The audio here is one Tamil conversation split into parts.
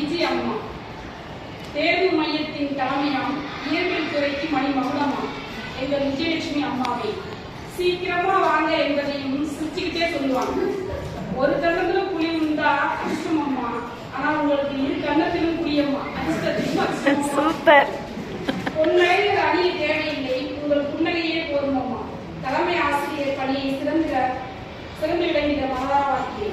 விஜய் அம்மா. தேர்வு மையத்தின் தலைமையாம் இயற்பியல் துறைக்கு மணிமகுடமா எங்கள் விஜயலட்சுமி அம்மாவை. சீக்கிரமா வாங்க என்பதையும் சிரிச்சுக்கிட்டே சொல்லுவாங்க. ஒரு கண்ணத்துல புளி உண்டா கஷ்டம் அம்மா, ஆனா உங்களுக்கு இரு கண்ணத்திலும் புளியம்மா சூப்பர். பொன்னையில் அணிய தேவையில்லை, உங்கள் புன்னகையே போதும் அம்மா. தலைமை ஆசிரியர் பணியை சிறந்து விளங்கிட மனதாரவாக்கியே.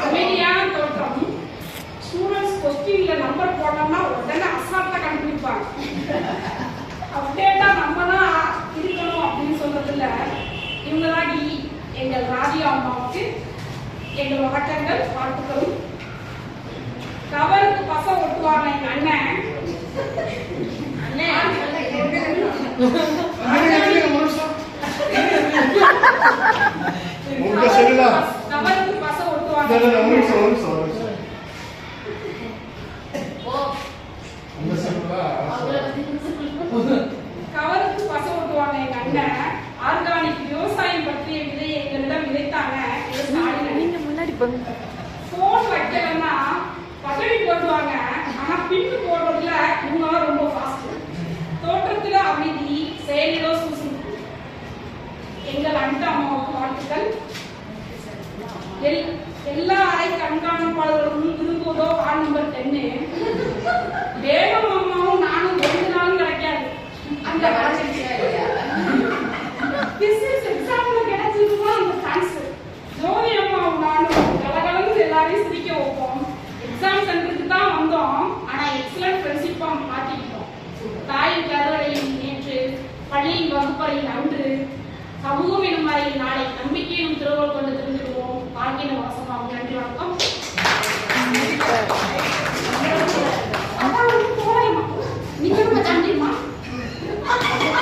அமைதியான தோற்றம். ஸ்டூடெண்ட்ஸ் கொஸ்டின்ல நம்பர் போட்டோம்னா உடனே அசால்ட்டா கண்டுபிடிப்பாங்க. அப்டேட்டா நம்ம தான் இருக்கணும் அப்படின்னு சொல்றதுல இவங்க தான் எங்கள் ராஜியா அம்மாவுக்கு எங்கள் வணக்கங்கள் வாழ்த்துக்களும். கவருக்கு பச ஒட்டுவாங்க எங்க அண்ணன். கவருக்கு பச ஒட்டுவாங்க. கவருக்கு பச ஓட்டுவாங்க எங்க அண்ணன். ஆர்கானிக் விவசாயம் பற்றிய விதையை எங்களிடம் விதைத்தாங்க. போன் வைக்கலன்னா பதவி போடுவாங்க, ஆனா பின்னு போடுறதுல இவங்க ரொம்ப ஃபாஸ்ட். தோற்றத்துல அமைதி, செயலிலோ சுறுசுறுப்பு. எங்கள் அண்ட அம்மாவுக்கு வாழ்த்துக்கள். எல்லா அறை கண்காணிப்பாளர்களும் விரும்புவதோ வார்டு நம்பர் 10. வேகம் அம்மாவும் நானும் 2 நாளும் கிடைக்காது. அந்த எக்ஸாம்ல கிடைச்சதுதான் அந்த சான்ஸ். ஜோதி அம்மாவும் நானும் கலகலந்து எல்லாரையும் சிரிக்க வைப்போம். எக்ஸாம் சென்டருக்கு தான் வந்தோம், ஆனா எக்ஸலன்ட் ஃப்ரெண்ட்ஷிப்பா மாட்டிக்கிட்டோம். தாயின் கருவறையில் நேற்று, பள்ளியின் வகுப்பறையில் அன்று, சமூகம் எனும் வரையில் நாளை நம்பிக்கை